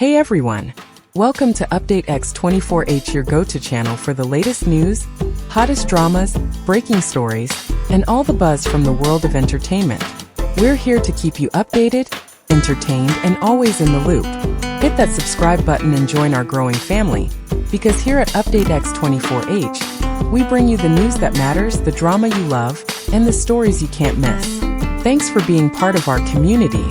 Hey everyone! Welcome to Update X24H, your go-to channel for the latest news, hottest dramas, breaking stories, and all the buzz from the world of entertainment. We're here to keep you updated, entertained, and always in the loop. Hit that subscribe button and join our growing family, because here at Update X24H, we bring you the news that matters, the drama you love, and the stories you can't miss. Thanks for being part of our community.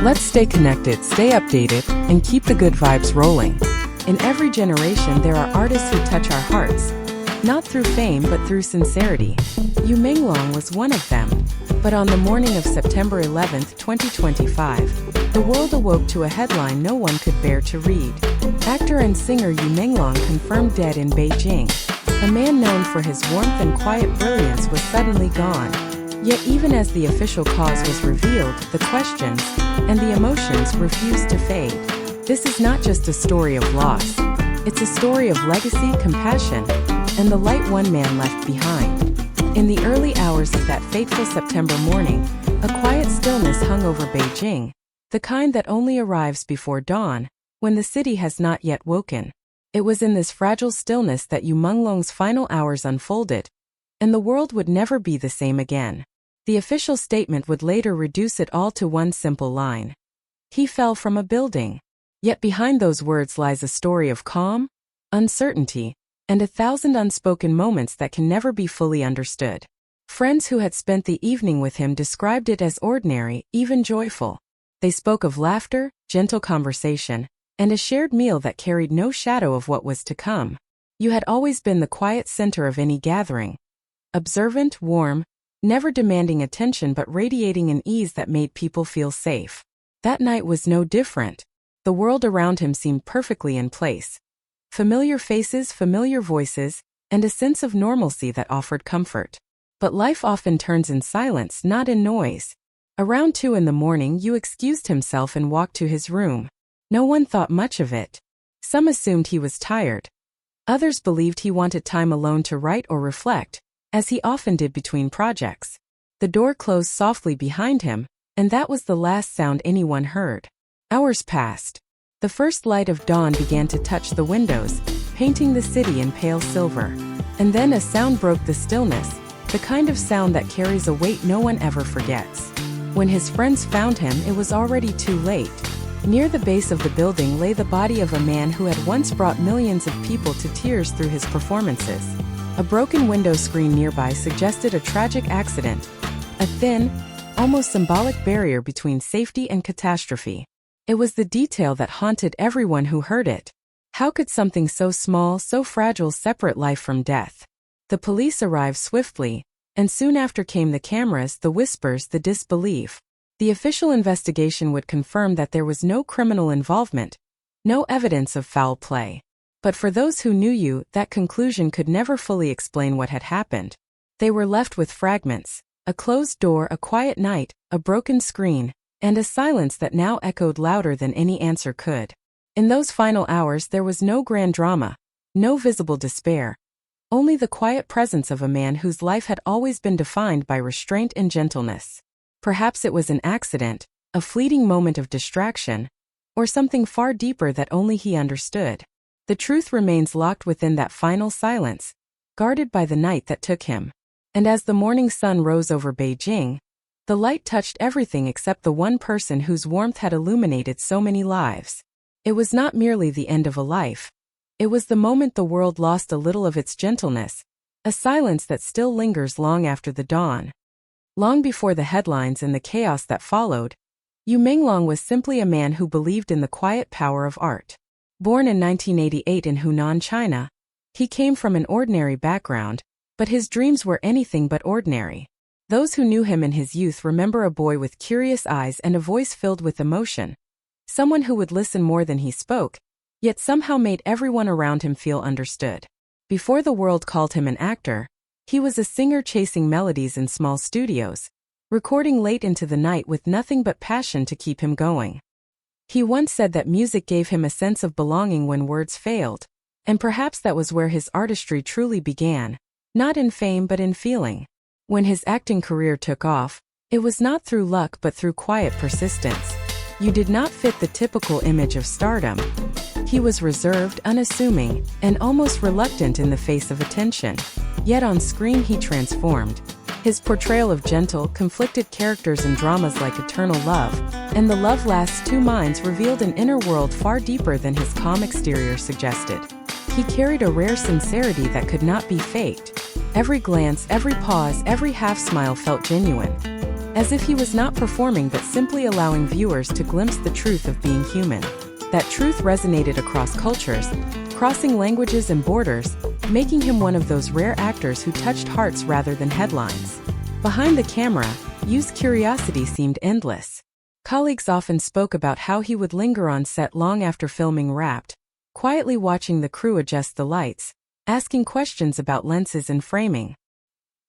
Let's stay connected, stay updated, and keep the good vibes rolling. In every generation, there are artists who touch our hearts, not through fame but through sincerity. Menglong was one of them. But on the morning of September 11, 2025, the world awoke to a headline no one could bear to read. Actor and singer Menglong confirmed dead in Beijing. A man known for his warmth and quiet brilliance was suddenly gone. Yet even as the official cause was revealed, the questions and the emotions refused to fade. This is not just a story of loss. It's a story of legacy, compassion, and the light one man left behind. In the early hours of that fateful September morning, a quiet stillness hung over Beijing, the kind that only arrives before dawn, when the city has not yet woken. It was in this fragile stillness that Menglong's final hours unfolded, and the world would never be the same again. The official statement would later reduce it all to one simple line. He fell from a building. Yet behind those words lies a story of calm, uncertainty, and 1,000 unspoken moments that can never be fully understood. Friends who had spent the evening with him described it as ordinary, even joyful. They spoke of laughter, gentle conversation, and a shared meal that carried no shadow of what was to come. You had always been the quiet center of any gathering. Observant, warm, never demanding attention but radiating an ease that made people feel safe. That night was no different. The world around him seemed perfectly in place. Familiar faces, familiar voices, and a sense of normalcy that offered comfort. But life often turns in silence, not in noise. Around 2 in the morning, Yu excused himself and walked to his room. No one thought much of it. Some assumed he was tired. Others believed he wanted time alone to write or reflect, as he often did between projects. The door closed softly behind him, and that was the last sound anyone heard. Hours passed. The first light of dawn began to touch the windows, painting the city in pale silver. And then a sound broke the stillness, the kind of sound that carries a weight no one ever forgets. When his friends found him, it was already too late. Near the base of the building lay the body of a man who had once brought millions of people to tears through his performances. A broken window screen nearby suggested a tragic accident, a thin, almost symbolic barrier between safety and catastrophe. It was the detail that haunted everyone who heard it. How could something so small, so fragile separate life from death? The police arrived swiftly, and soon after came the cameras, the whispers, the disbelief. The official investigation would confirm that there was no criminal involvement, no evidence of foul play. But for those who knew Yu, that conclusion could never fully explain what had happened. They were left with fragments, a closed door, a quiet night, a broken screen, and a silence that now echoed louder than any answer could. In those final hours there was no grand drama, no visible despair, only the quiet presence of a man whose life had always been defined by restraint and gentleness. Perhaps it was an accident, a fleeting moment of distraction, or something far deeper that only he understood. The truth remains locked within that final silence, guarded by the night that took him. And as the morning sun rose over Beijing, the light touched everything except the one person whose warmth had illuminated so many lives. It was not merely the end of a life. It was the moment the world lost a little of its gentleness, a silence that still lingers long after the dawn. Long before the headlines and the chaos that followed, Menglong was simply a man who believed in the quiet power of art. Born in 1988 in Hunan, China, he came from an ordinary background, but his dreams were anything but ordinary. Those who knew him in his youth remember a boy with curious eyes and a voice filled with emotion. Someone who would listen more than he spoke, yet somehow made everyone around him feel understood. Before the world called him an actor, he was a singer chasing melodies in small studios, recording late into the night with nothing but passion to keep him going. He once said that music gave him a sense of belonging when words failed, and perhaps that was where his artistry truly began, not in fame but in feeling. When his acting career took off, it was not through luck but through quiet persistence. You did not fit the typical image of stardom. He was reserved, unassuming, and almost reluctant in the face of attention. Yet on screen he transformed. His portrayal of gentle, conflicted characters in dramas like Eternal Love and The Love Lasts Two Minds revealed an inner world far deeper than his calm exterior suggested. He carried a rare sincerity that could not be faked. Every glance, every pause, every half-smile felt genuine. As if he was not performing but simply allowing viewers to glimpse the truth of being human. That truth resonated across cultures, crossing languages and borders, making him one of those rare actors who touched hearts rather than headlines. Behind the camera, Yu's curiosity seemed endless. Colleagues often spoke about how he would linger on set long after filming wrapped, quietly watching the crew adjust the lights, asking questions about lenses and framing.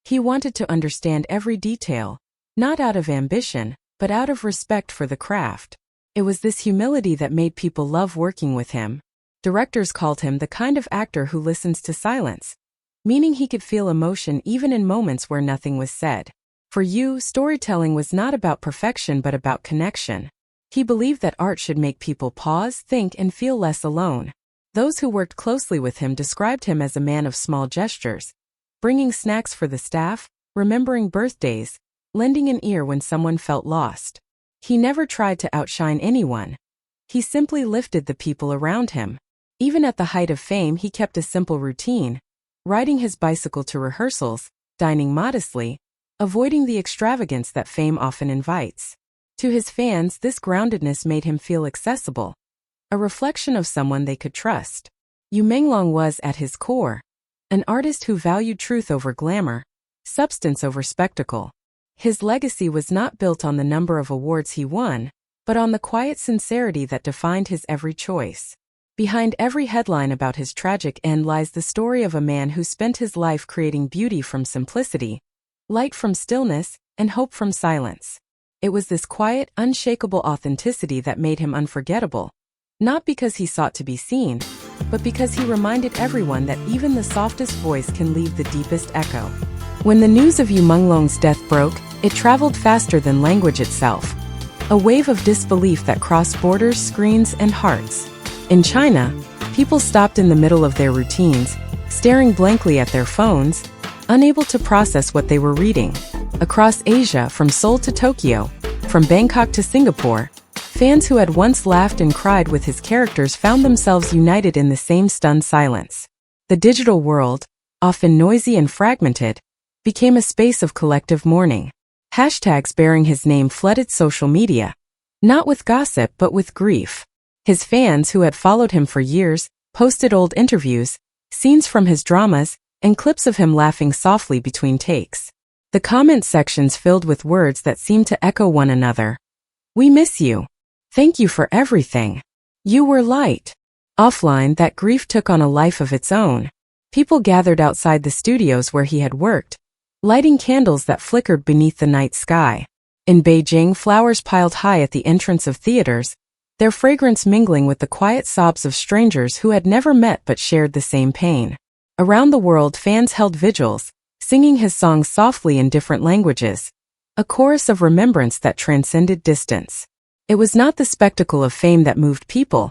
He wanted to understand every detail, not out of ambition, but out of respect for the craft. It was this humility that made people love working with him. Directors called him the kind of actor who listens to silence, meaning he could feel emotion even in moments where nothing was said. For Yu, storytelling was not about perfection but about connection. He believed that art should make people pause, think, and feel less alone. Those who worked closely with him described him as a man of small gestures, bringing snacks for the staff, remembering birthdays, lending an ear when someone felt lost. He never tried to outshine anyone. He simply lifted the people around him. Even at the height of fame, he kept a simple routine, riding his bicycle to rehearsals, dining modestly, avoiding the extravagance that fame often invites. To his fans, this groundedness made him feel accessible, a reflection of someone they could trust. Menglong was, at his core, an artist who valued truth over glamour, substance over spectacle. His legacy was not built on the number of awards he won, but on the quiet sincerity that defined his every choice. Behind every headline about his tragic end lies the story of a man who spent his life creating beauty from simplicity, light from stillness, and hope from silence. It was this quiet, unshakable authenticity that made him unforgettable, not because he sought to be seen, but because he reminded everyone that even the softest voice can leave the deepest echo. When the news of Menglong's death broke, it traveled faster than language itself. A wave of disbelief that crossed borders, screens, and hearts. In China, people stopped in the middle of their routines, staring blankly at their phones, unable to process what they were reading. Across Asia, from Seoul to Tokyo, from Bangkok to Singapore, fans who had once laughed and cried with his characters found themselves united in the same stunned silence. The digital world, often noisy and fragmented, became a space of collective mourning. Hashtags bearing his name flooded social media, not with gossip but with grief. His fans, who had followed him for years, posted old interviews, scenes from his dramas, and clips of him laughing softly between takes. The comment sections filled with words that seemed to echo one another. "We miss you. Thank you for everything. You were light." Offline, that grief took on a life of its own. People gathered outside the studios where he had worked, lighting candles that flickered beneath the night sky. In Beijing, flowers piled high at the entrance of theaters, their fragrance mingling with the quiet sobs of strangers who had never met but shared the same pain. Around the world, fans held vigils, singing his songs softly in different languages, a chorus of remembrance that transcended distance. It was not the spectacle of fame that moved people,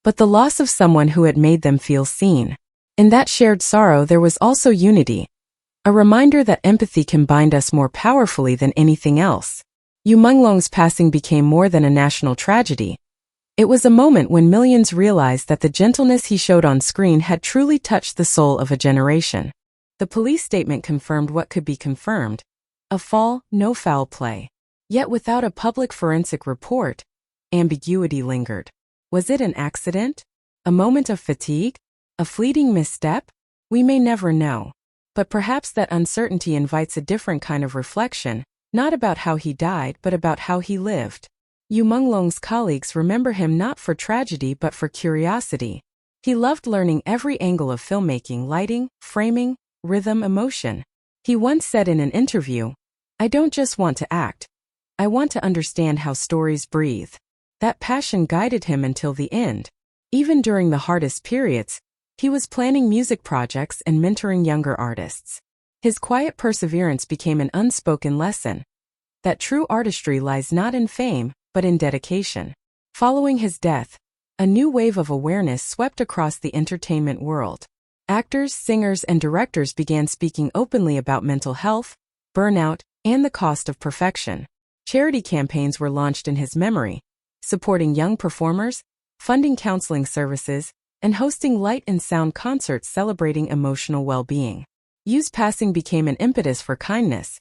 but the loss of someone who had made them feel seen. In that shared sorrow there was also unity, a reminder that empathy can bind us more powerfully than anything else. Menglong's passing became more than a national tragedy. It was a moment when millions realized that the gentleness he showed on screen had truly touched the soul of a generation. The police statement confirmed what could be confirmed: a fall, no foul play. Yet without a public forensic report, ambiguity lingered. Was it an accident? A moment of fatigue? A fleeting misstep? We may never know. But perhaps that uncertainty invites a different kind of reflection, not about how he died but about how he lived. Menglong's colleagues remember him not for tragedy but for curiosity. He loved learning every angle of filmmaking: lighting, framing, rhythm, emotion. He once said in an interview, "I don't just want to act. I want to understand how stories breathe." That passion guided him until the end. Even during the hardest periods, he was planning music projects and mentoring younger artists. His quiet perseverance became an unspoken lesson that true artistry lies not in fame, but in dedication. Following his death, a new wave of awareness swept across the entertainment world. Actors, singers, and directors began speaking openly about mental health, burnout, and the cost of perfection. Charity campaigns were launched in his memory, supporting young performers, funding counseling services, and hosting light and sound concerts celebrating emotional well-being. Yu's passing became an impetus for kindness,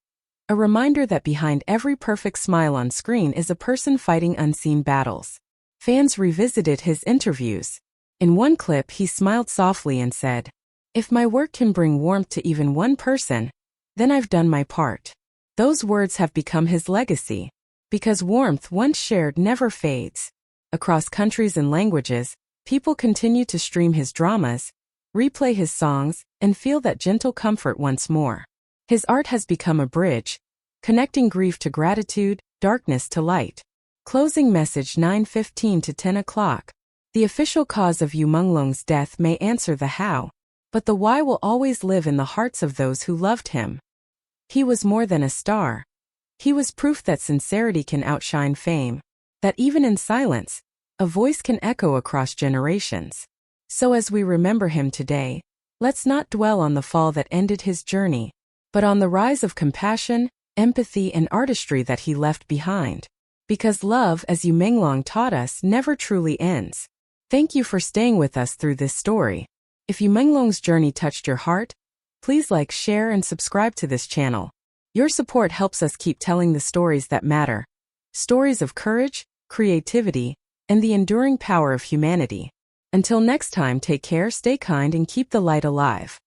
a reminder that behind every perfect smile on screen is a person fighting unseen battles. Fans revisited his interviews. In one clip, he smiled softly and said, "If my work can bring warmth to even one person, then I've done my part." Those words have become his legacy, because warmth once shared never fades. Across countries and languages, people continue to stream his dramas, replay his songs, and feel that gentle comfort once more. His art has become a bridge, connecting grief to gratitude, darkness to light. Closing message 9:15 to 10 o'clock. The official cause of Yu Menglong's death may answer the how, but the why will always live in the hearts of those who loved him. He was more than a star. He was proof that sincerity can outshine fame, that even in silence, a voice can echo across generations. So as we remember him today, let's not dwell on the fall that ended his journey, but on the rise of compassion, empathy, and artistry that he left behind. Because love, as Yu Menglong taught us, never truly ends. Thank you for staying with us through this story. If Yu Menglong's journey touched your heart, please like, share, and subscribe to this channel. Your support helps us keep telling the stories that matter. Stories of courage, creativity, and the enduring power of humanity. Until next time, take care, stay kind, and keep the light alive.